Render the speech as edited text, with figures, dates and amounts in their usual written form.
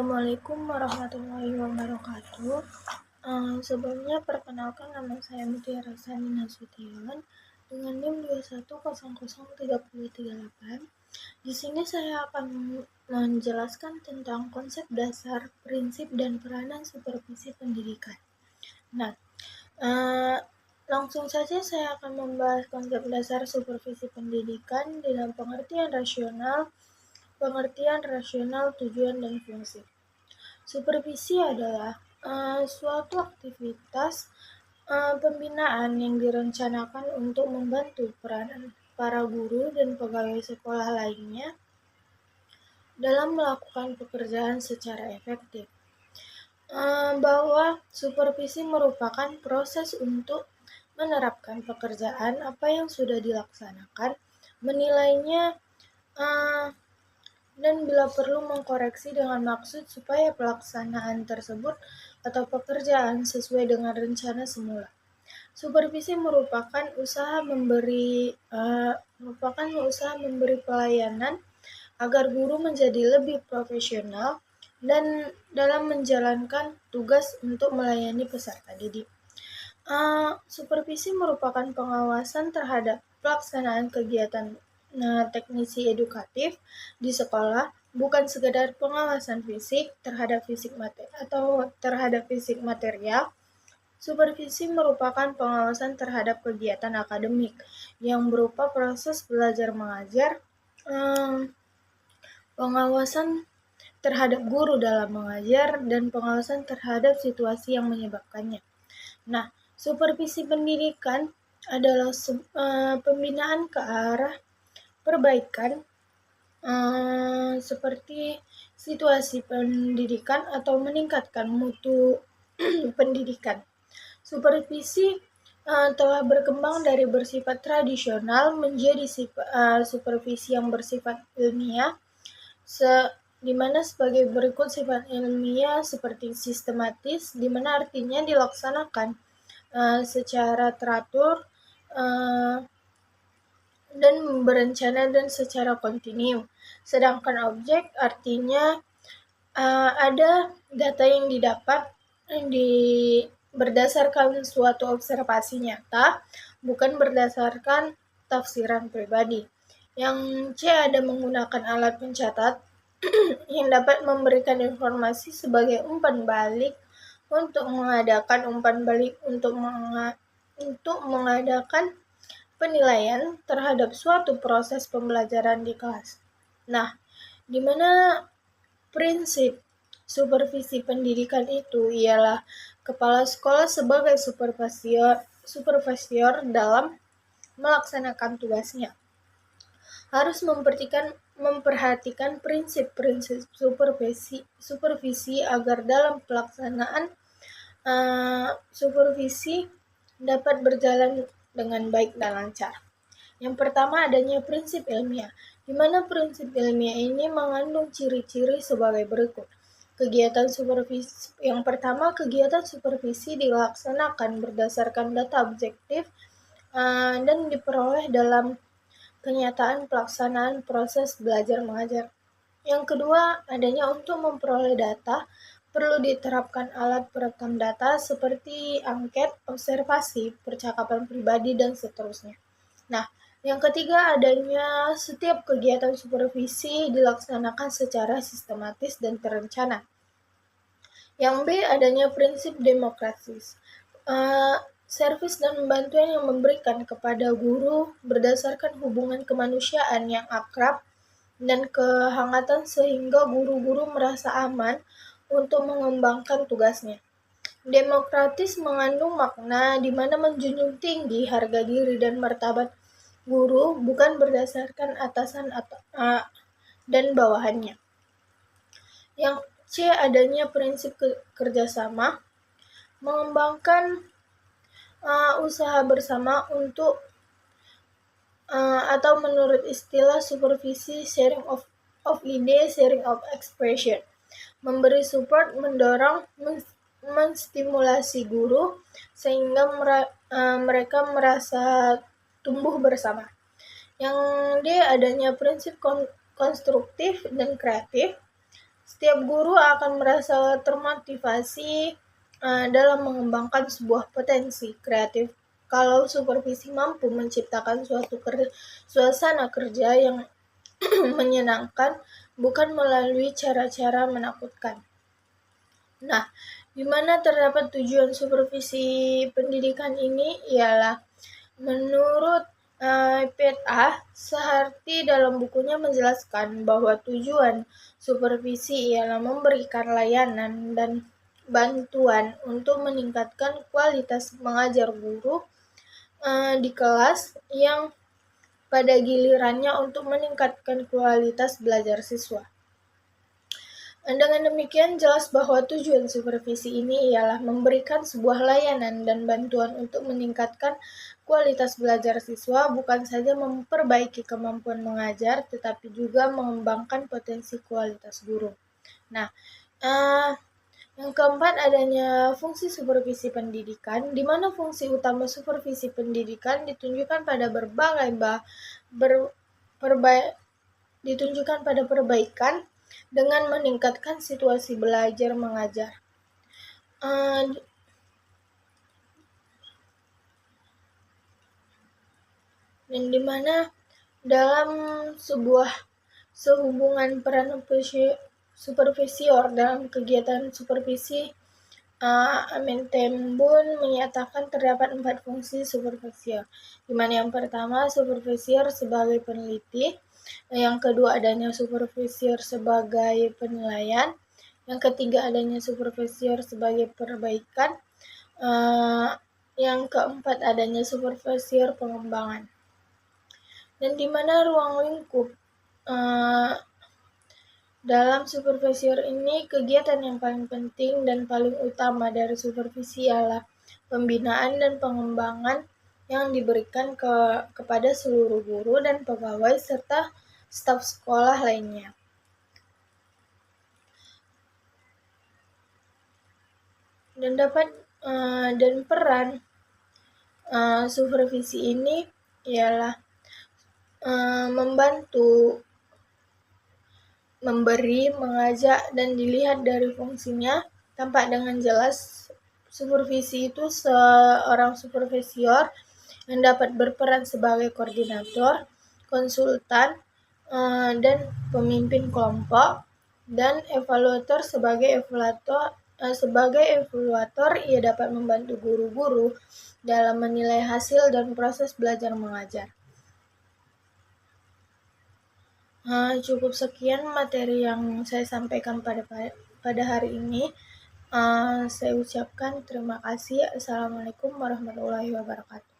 Assalamualaikum warahmatullahi wabarakatuh. Sebelumnya perkenalkan, nama saya Mutiara Sani Nasution dengan NIM 2100338. Di sini saya akan menjelaskan tentang konsep dasar, prinsip, dan peranan supervisi pendidikan. Nah, langsung saja saya akan membahas konsep dasar supervisi pendidikan dalam pengertian rasional, tujuan, dan fungsi. Supervisi adalah suatu aktivitas pembinaan yang direncanakan untuk membantu peranan para guru dan pegawai sekolah lainnya dalam melakukan pekerjaan secara efektif. Bahwa supervisi merupakan proses untuk menerapkan pekerjaan apa yang sudah dilaksanakan, menilainya, dan bila perlu mengkoreksi dengan maksud supaya pelaksanaan tersebut atau pekerjaan sesuai dengan rencana semula. Supervisi merupakan usaha memberi pelayanan agar guru menjadi lebih profesional dan dalam menjalankan tugas untuk melayani peserta didik. Supervisi merupakan pengawasan terhadap pelaksanaan kegiatan teknisi edukatif di sekolah, bukan sekedar pengawasan fisik terhadap fisik material. Supervisi merupakan pengawasan terhadap kegiatan akademik yang berupa proses belajar mengajar, pengawasan terhadap guru dalam mengajar, dan pengawasan terhadap situasi yang menyebabkannya. Nah, supervisi pendidikan adalah pembinaan ke arah perbaikan seperti situasi pendidikan atau meningkatkan mutu pendidikan. Supervisi telah berkembang dari bersifat tradisional menjadi supervisi yang bersifat ilmiah, di mana sebagai berikut sifat ilmiah seperti sistematis, di mana artinya dilaksanakan secara teratur dan berencana dan secara kontinu. Sedangkan objek artinya ada data yang didapat berdasarkan suatu observasi nyata, bukan berdasarkan tafsiran pribadi. Yang C ada menggunakan alat pencatat yang dapat memberikan informasi sebagai umpan balik untuk mengadakan penilaian terhadap suatu proses pembelajaran di kelas. Nah, di mana prinsip supervisi pendidikan itu ialah kepala sekolah sebagai supervisor dalam melaksanakan tugasnya harus memperhatikan prinsip-prinsip supervisi agar dalam pelaksanaan supervisi dapat berjalan dengan baik dan lancar. Yang pertama, adanya prinsip ilmiah, di mana prinsip ilmiah ini mengandung ciri-ciri sebagai berikut. Yang pertama, kegiatan supervisi dilaksanakan berdasarkan data objektif dan diperoleh dalam kenyataan pelaksanaan proses belajar mengajar. Yang kedua, adanya untuk memperoleh data, perlu diterapkan alat perekam data seperti angket, observasi, percakapan pribadi, dan seterusnya. Nah, yang ketiga, adanya setiap kegiatan supervisi dilaksanakan secara sistematis dan terencana. Yang B, adanya prinsip demokratis. Servis dan bantuan yang memberikan kepada guru berdasarkan hubungan kemanusiaan yang akrab dan kehangatan sehingga guru-guru merasa aman untuk mengembangkan tugasnya. Demokratis mengandung makna di mana menjunjung tinggi harga diri dan martabat guru bukan berdasarkan atasan dan bawahannya. Yang C, adanya prinsip kerjasama, mengembangkan usaha bersama untuk atau menurut istilah supervisi sharing of ide, sharing of expression, memberi support, mendorong, menstimulasi guru sehingga mereka merasa tumbuh bersama. Yang D, adanya prinsip konstruktif dan kreatif, Setiap guru akan merasa termotivasi dalam mengembangkan sebuah potensi kreatif kalau supervisi mampu menciptakan suasana kerja yang menyenangkan, bukan melalui cara-cara menakutkan. Nah, di mana terdapat tujuan supervisi pendidikan ini ialah menurut PTA, Seharti dalam bukunya menjelaskan bahwa tujuan supervisi ialah memberikan layanan dan bantuan untuk meningkatkan kualitas mengajar guru di kelas yang pada gilirannya untuk meningkatkan kualitas belajar siswa. Dengan demikian, jelas bahwa tujuan supervisi ini ialah memberikan sebuah layanan dan bantuan untuk meningkatkan kualitas belajar siswa, bukan saja memperbaiki kemampuan mengajar, tetapi juga mengembangkan potensi kualitas guru. Nah, yang keempat, adanya fungsi supervisi pendidikan, di mana fungsi utama supervisi pendidikan ditunjukkan pada perbaikan dengan meningkatkan situasi belajar mengajar. Dan di mana dalam sebuah sehubungan peran supervisor dalam kegiatan supervisi, Amin Tembun menyatakan terdapat 4 fungsi supervisor, di mana yang pertama supervisor sebagai peneliti, yang kedua adanya supervisor sebagai penilaian, yang ketiga adanya supervisor sebagai perbaikan, yang keempat adanya supervisor pengembangan. Dan di mana ruang lingkup dalam supervisor ini, kegiatan yang paling penting dan paling utama dari supervisi ialah pembinaan dan pengembangan yang diberikan kepada seluruh guru dan pegawai serta staf sekolah lainnya. Dan peran supervisi ini ialah membantu, memberi, mengajak, dan dilihat dari fungsinya tampak dengan jelas. Supervisi itu seorang supervisor yang dapat berperan sebagai koordinator, konsultan, dan pemimpin kelompok, dan evaluator. Sebagai evaluator, ia dapat membantu guru-guru dalam menilai hasil dan proses belajar mengajar. Cukup sekian materi yang saya sampaikan pada hari ini. Saya ucapkan terima kasih. Assalamualaikum warahmatullahi wabarakatuh.